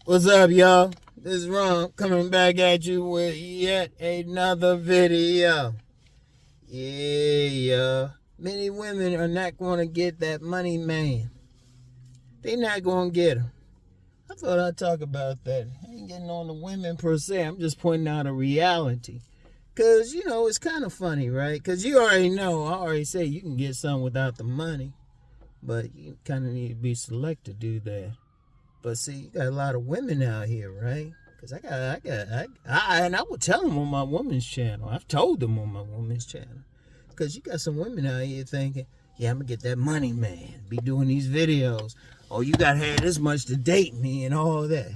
What's up, y'all? This is Rom coming back at you with yet another video. Yeah. Many women are not going to get that money man. They not going to get him. I thought I'd talk about that. I ain't getting on the women per se. I'm just pointing out a reality. Because, it's kind of funny, right? Because you already know, I already say you can get some without the money. But you kind of need to be select to do that. But see, you got a lot of women out here, right? Because I would tell them on my woman's channel. I've told them on my woman's channel. Because you got some women out here thinking, yeah, I'm going to get that money, man. Be doing these videos. Oh, you got to have this much to date me and all that.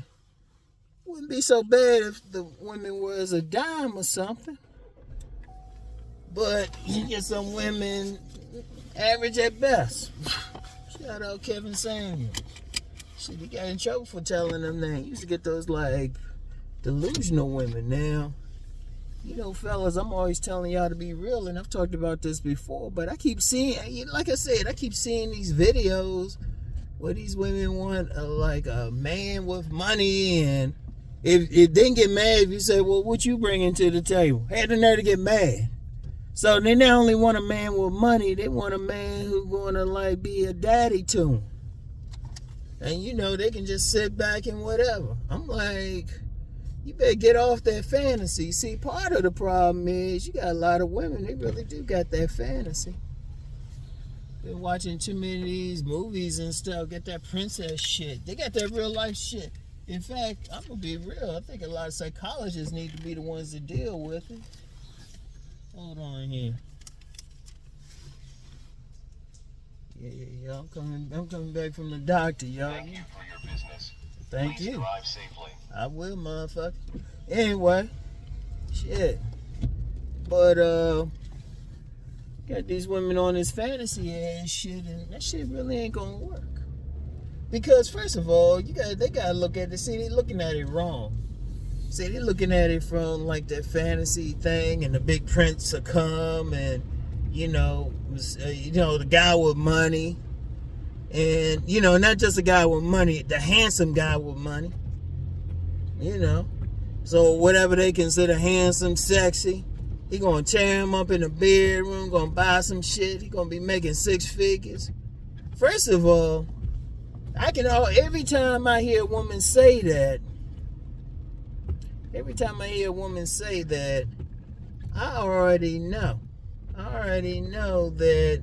Wouldn't be so bad if the women was a dime or something. But you get some women average at best. Shout out Kevin Samuels. Shit, he got in trouble for telling them that. He used to get those, delusional women. Now, fellas, I'm always telling y'all to be real, and I've talked about this before, but I keep seeing, like I said, I keep seeing these videos where these women want, a man with money, and if they didn't get mad if you say, well, what you bringing to the table? Had the nerve to get mad. So they not only want a man with money, they want a man who's going to, be a daddy to them. And, they can just sit back and whatever. I'm like, you better get off that fantasy. See, part of the problem is you got a lot of women, they really do got that fantasy. Been watching too many of these movies and stuff, get that princess shit. They got that real life shit. In fact, I'm going to be real. I think a lot of psychologists need to be the ones to deal with it. Hold on here. Yeah. I'm coming back from the doctor, y'all. Thank you for your business. Thank Please you. Drive safely. I will, motherfucker. Anyway, shit. But got these women on this fantasy ass shit, and that shit really ain't gonna work. Because first of all, they gotta look at it. See, they looking at it wrong. See, they looking at it from that fantasy thing, and the big prince will come, and the guy with money, and not just a guy with money, the handsome guy with money. So whatever they consider handsome, sexy, he gonna tear him up in the bedroom, gonna buy some shit. He gonna be making 6 figures. First of all, every time I hear a woman say that, I already know that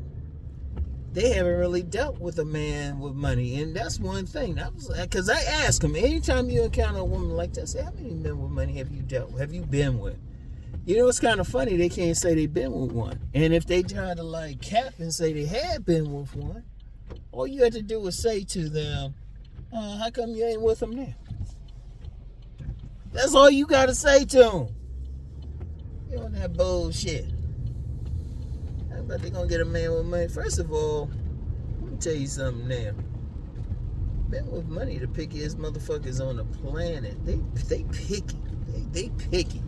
they haven't really dealt with a man with money. And that's one thing. That was because I ask them, anytime you encounter a woman like that, say, how many men with money have you dealt with? Have you been with? It's kind of funny. They can't say they've been with one. And if they try to cap and say they have been with one, all you have to do is say to them, how come you ain't with them now? That's all you got to say to them. You don't have bullshit. How about they gonna get a man with money? First of all, let me tell you something now. Men with money, the pickiest motherfuckers on the planet. They picky. They picky.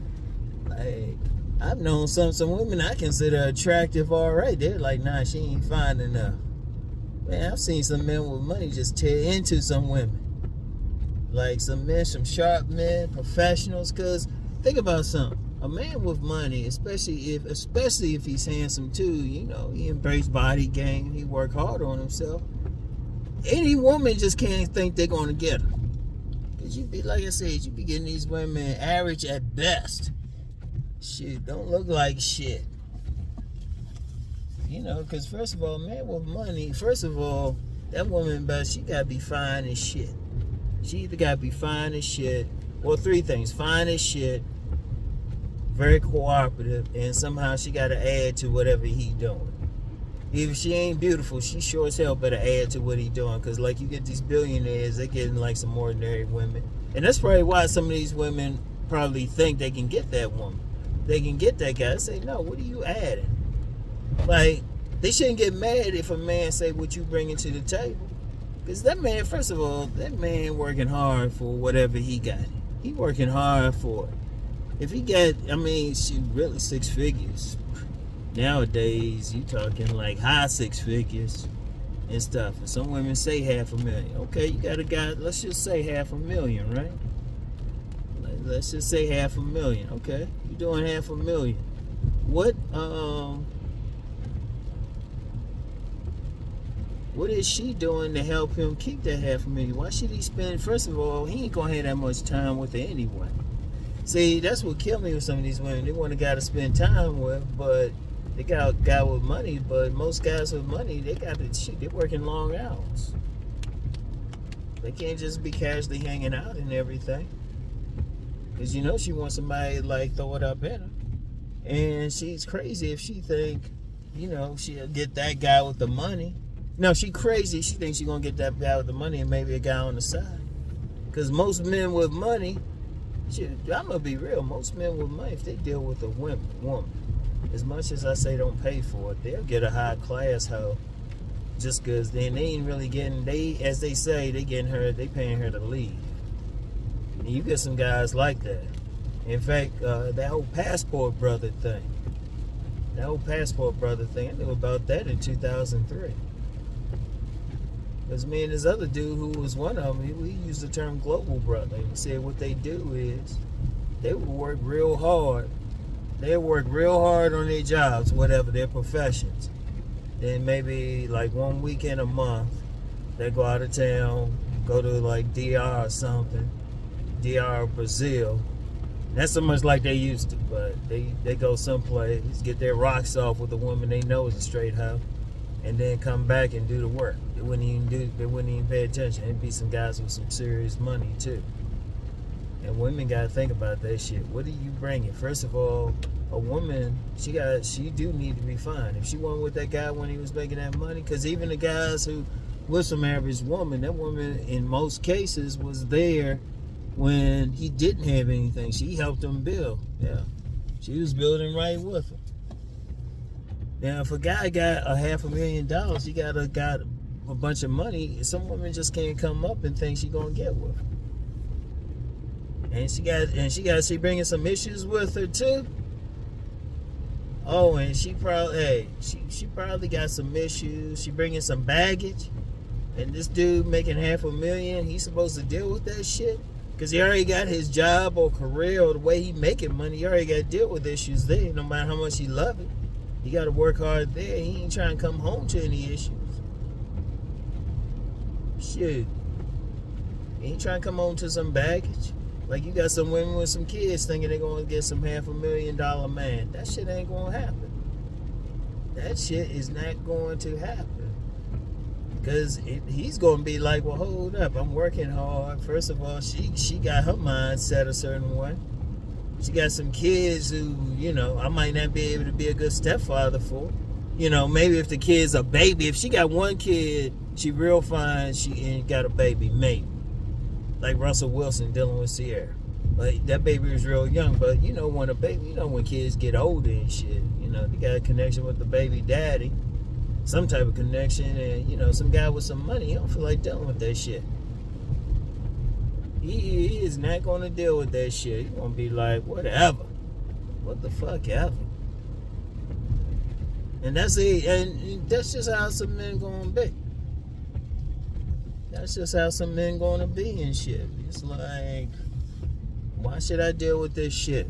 I've known some women I consider attractive already. They're like, nah, she ain't fine enough. Man, I've seen some men with money just tear into some women. Some men, some sharp men, professionals. Cause think about something. A man with money, especially if he's handsome too, he embrace body game, he work hard on himself. Any woman just can't think they're gonna get her. Cause you be, like I said, you be getting these women average at best. Shit, don't look like shit. Cause first of all, a man with money, that woman, she gotta be fine as shit. She either gotta be fine as shit, or 3 things: fine as shit, very cooperative, and somehow she got to add to whatever he doing. If she ain't beautiful, she sure as hell better add to what he doing. Because you get these billionaires, they getting some ordinary women. And that's probably why some of these women probably think they can get that woman. They can get that guy. Say, no, what are you adding? They shouldn't get mad if a man say what you bringing to the table. Because that man, first of all, working hard for whatever he got. He working hard for it. If he got, really 6 figures. Nowadays, you talking high 6 figures. and stuff. And some women say $500,000. Okay, you got a guy, let's just say $500,000, right? Let's just say $500,000. Okay, you're doing $500,000. What is she doing to help him keep that $500,000? Why should he spend? First of all, he ain't gonna have that much time with her anyway. See, that's what killed me with some of these women. They want a guy to spend time with, but they got a guy with money. But most guys with money, they got the shit. They're working long hours. They can't just be casually hanging out and everything. Cause you know she wants somebody to like throw it up in her, and she's crazy if she think, she'll get that guy with the money. No, she crazy. She thinks she's gonna get that guy with the money and maybe a guy on the side. Cause most men with money. Shit, I'm gonna be real. Most men with money, if they deal with a woman, as much as I say don't pay for it, they'll get a high class hoe. Just cause then they ain't really getting. As they say, they paying her to leave. And you get some guys like that. In fact, that whole passport brother thing. I knew about that in 2003. Because me and this other dude who was one of them, we used the term global brother. He said what they do is they will work real hard. They work real hard on their jobs, whatever their professions. Then maybe like 1 weekend a month, they go out of town, go to like DR or something, DR or Brazil. Not so much like they used to, but they go someplace, get their rocks off with a woman they know is a straight hoe, and then come back and do the work. They wouldn't even pay attention. It'd be some guys with some serious money too. And women gotta think about that shit. What are you bringing? First of all, a woman, she do need to be fine. If she wasn't with that guy when he was making that money, because even the guys who with some average woman, that woman in most cases was there when he didn't have anything. She helped him build. Yeah, she was building right with him. Now, if a guy got $500,000, he got a bunch of money. Some women just can't come up and think she gonna get with him. And she bringing some issues with her too. Oh, and she probably got some issues. She bringing some baggage. And this dude making $500,000, he's supposed to deal with that shit? Because he already got his job or career or the way he making money. He already got to deal with issues there, no matter how much he love it. He got to work hard there. He ain't trying to come home to any issues. Shit. He ain't trying to come home to some baggage. Like you got some women with some kids thinking they're going to get some $500,000 man. That shit ain't going to happen. That shit is not going to happen. Because he's going to be like, well, hold up, I'm working hard. First of all, she got her mind set a certain way. She got some kids who, I might not be able to be a good stepfather for. Maybe if the kid's a baby. If she got one kid, she real fine, she ain't got a baby, maybe. Like Russell Wilson dealing with Sierra. Like, that baby was real young, but when kids get older and shit, they got a connection with the baby daddy. Some type of connection, and some guy with some money, he don't feel like dealing with that shit. He is not going to deal with that shit. He's going to be like, whatever. What the fuck ever. And that's it. And that's just how some men going to be. That's just how some men going to be and shit. It's like, why should I deal with this shit?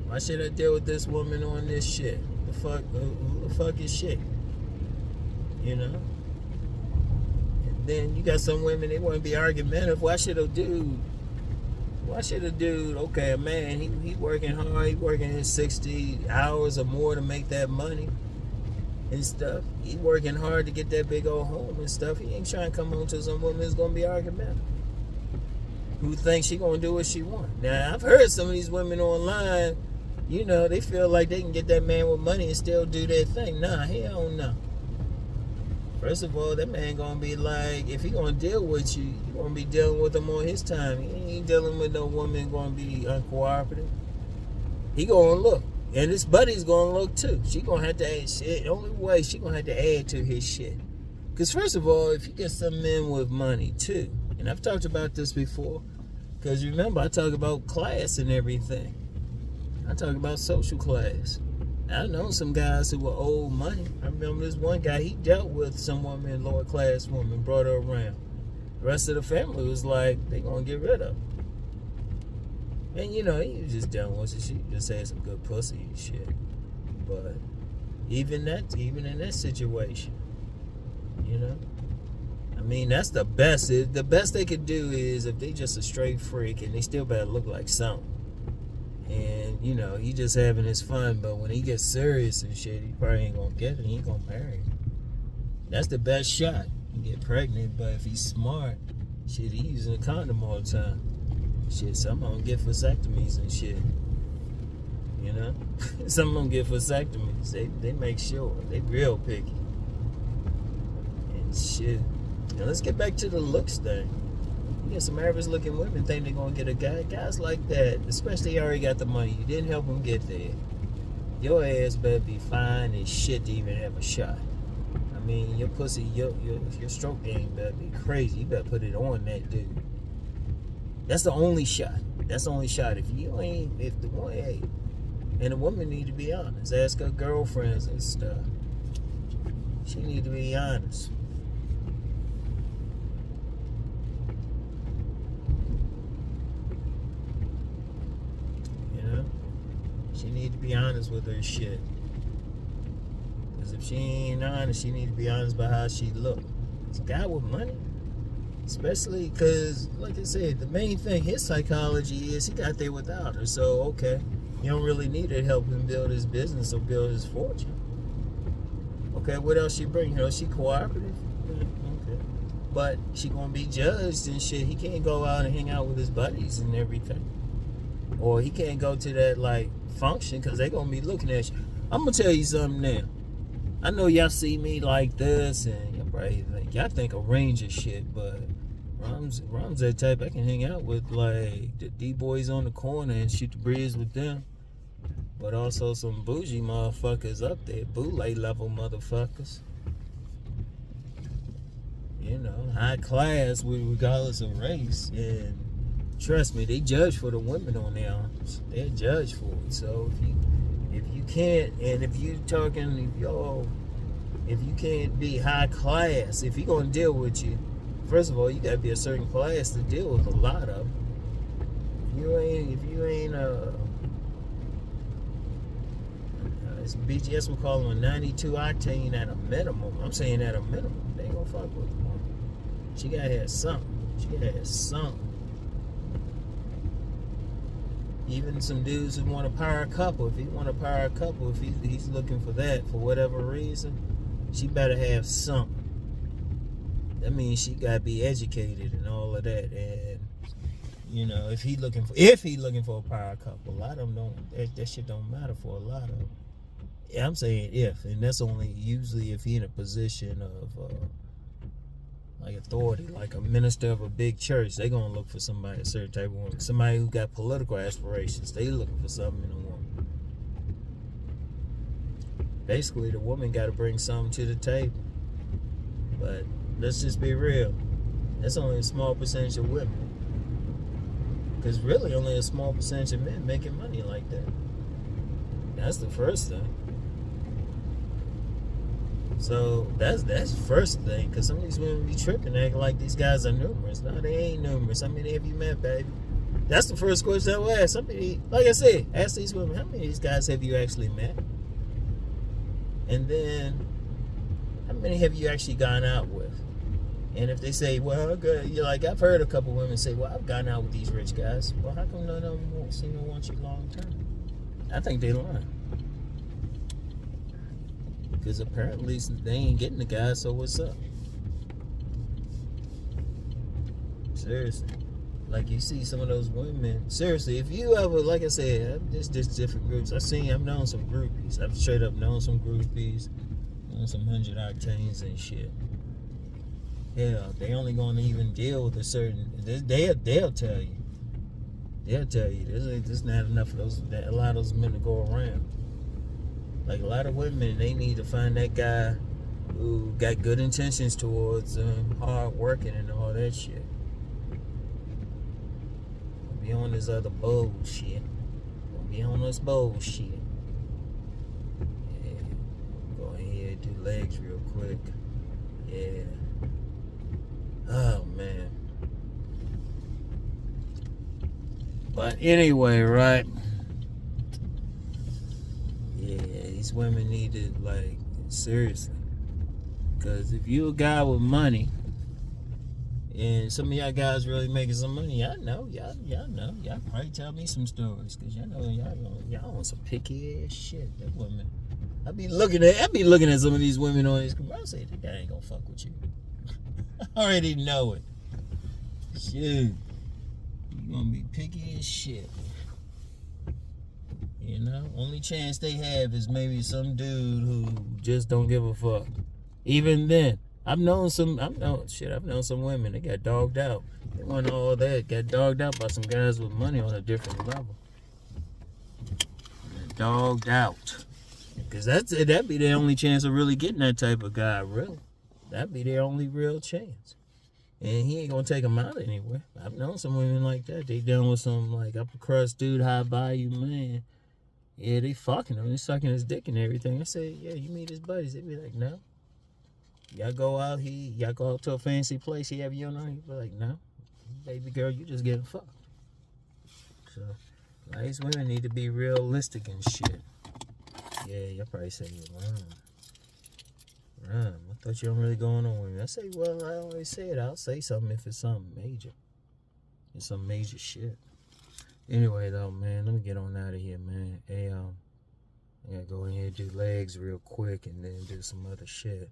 Why should I deal with this woman on this shit? Who the fuck is shit? And then you got some women, they want to be argumentative. Why should a dude, okay, a man, he working hard, he working his 60 hours or more to make that money and stuff. He working hard to get that big old home and stuff. He ain't trying to come home to some woman that's going to be argumentative. Who thinks she going to do what she want. Now, I've heard some of these women online, they feel like they can get that man with money and still do their thing. Nah, hell no. First of all, that man gonna be like, if he gonna deal with you, you gonna be dealing with him on his time. He ain't dealing with no woman gonna be uncooperative. He gonna look. And his buddy's gonna look too. She gonna have to add shit. The only way she gonna have to add to his shit. Because first of all, if you get some men with money too, and I've talked about this before, because remember I talk about class and everything. I talk about social class. I know some guys who were owed money. I remember this one guy, he dealt with some woman, lower class woman, brought her around. The rest of the family was like, they gonna get rid of her. And you know, he was just dealing with it. She just had some good pussy and shit. But even in that situation, you know, I mean, that's the best. The best they could do is if they just a straight freak and they still better look like something. And you know, he just having his fun, but when he gets serious and shit, he probably ain't gonna get it. He ain't gonna marry her. That's the best shot. You get pregnant, but if he's smart, shit, he using a condom all the time. Shit, some of them get vasectomies and shit. You know, some of them get vasectomies. They make sure they real picky and shit. Now let's get back to the looks thing. You get some average looking women think they're gonna get a guy. Guys like that, especially already got the money. You didn't help them get there. Your ass better be fine as shit to even have a shot. I mean, your pussy, your stroke game better be crazy. You better put it on that dude. That's the only shot. That's the only shot. If the one ain't, and the woman need to be honest. Ask her girlfriends and stuff. She need to be honest. She need to be honest with her shit. Because if she ain't honest, she need to be honest about how she look. It's a guy with money. Especially because, like I said, the main thing, his psychology is he got there without her. So, okay, you don't really need her to help him build his business or build his fortune. Okay, what else she bring? You know, she cooperative. Okay. But she gonna be judged and shit. He can't go out and hang out with his buddies and everything. Or he can't go to that, like, function because they gonna be looking at you. I'm gonna tell you something now. I know y'all see me like this and y'all think a range of shit, but Rom's that type I can hang out with, like the D-boys on the corner and shoot the breeze with them. But also some bougie motherfuckers up there, bootleg level motherfuckers. You know, high class regardless of race. And trust me, they judge for the women on their arms. They're judged for it. So if you can't, and if you can't be high class, if he gonna deal with you, first of all, you gotta be a certain class to deal with a lot of them. If you ain't it's BGS will call him a 92 octane at a minimum. I'm saying at a minimum. They ain't gonna fuck with him. She gotta have something. Even some dudes who want a power couple, if he's looking for that for whatever reason, she better have something. That means she gotta be educated and all of that. And you know, if he looking for a power couple, a lot of them don't. That shit don't matter for a lot of them. Yeah, I'm saying if, and that's only usually if he in a position of like authority, like a minister of a big church. They gonna look for somebody, a certain type of woman, somebody who got political aspirations. They looking for something in a woman. Basically, the woman got to bring something to the table. But let's just be real. That's only a small percentage of women. Because really, only a small percentage of men making money like that. That's the first thing. So that's the first thing, because some of these women be tripping, acting like these guys are numerous. No, they ain't numerous. How many have you met, baby? That's the first question I will ask. Somebody, like I said, ask these women, how many of these guys have you actually met? And then, how many have you actually gone out with? And if they say, well, good, you're like, I've heard a couple women say, well, I've gone out with these rich guys. Well, how come none of them seem to want you long term? I think they lying. Because apparently they ain't getting the guy, so what's up? Seriously. Like you see some of those women. Seriously, if you ever, like I said, there's different groups. I've known some groupies. I've straight up known some groupies. Known some 100 octanes and shit. Hell, they only gonna even deal with a certain. They'll tell you. They'll tell you there's not enough of those. A lot of those men to go around. Like a lot of women, they need to find that guy who got good intentions towards them, hard working and all that shit. Don't be on this other bullshit. Don't be on this bullshit. legs real quick. Yeah. Oh, man. But anyway, right? Yeah, these women need to, like, seriously. Because if you a guy with money, and some of y'all guys really making some money, y'all know. Y'all probably tell me some stories. Because y'all know y'all want some picky ass shit. That woman. I be looking at some of these women on these commercials. I say, that guy ain't gonna fuck with you. I already know it. Shit. You gonna be picky as shit. You know? Only chance they have is maybe some dude who just don't give a fuck. Even then, I've known some women that got dogged out. They want all that, got dogged out by some guys with money on a different level. Dogged out. Because that'd be their only chance of really getting that type of guy, really. That'd be their only real chance. And he ain't gonna take them out anywhere. I've known some women like that. They done with some, like, upper crust dude, high value man. Yeah, they fucking him. They sucking his dick and everything. I say, yeah, you meet his buddies. They be like, no. Y'all go out to a fancy place, he have you on, he be like, no. Baby girl, you just getting fucked. So, these women need to be realistic and shit. Yeah, y'all probably say, Rom, I thought you don't really going on with me. I say, well, I always say it. I'll say something if it's something major. It's some major shit. Anyway, though, man, let me get on out of here, man. Hey, I gotta go in here and do legs real quick and then do some other shit.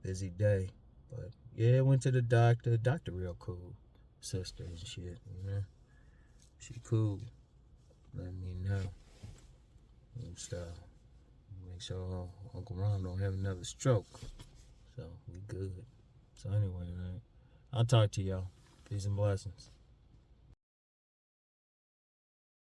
Busy day. But, yeah, went to the doctor. Doctor real cool. Sister and shit, you know. She cool. Let me know. And stuff. Make sure Uncle Ron don't have another stroke. So, we good. So, anyway, right. I'll talk to y'all. Peace and blessings.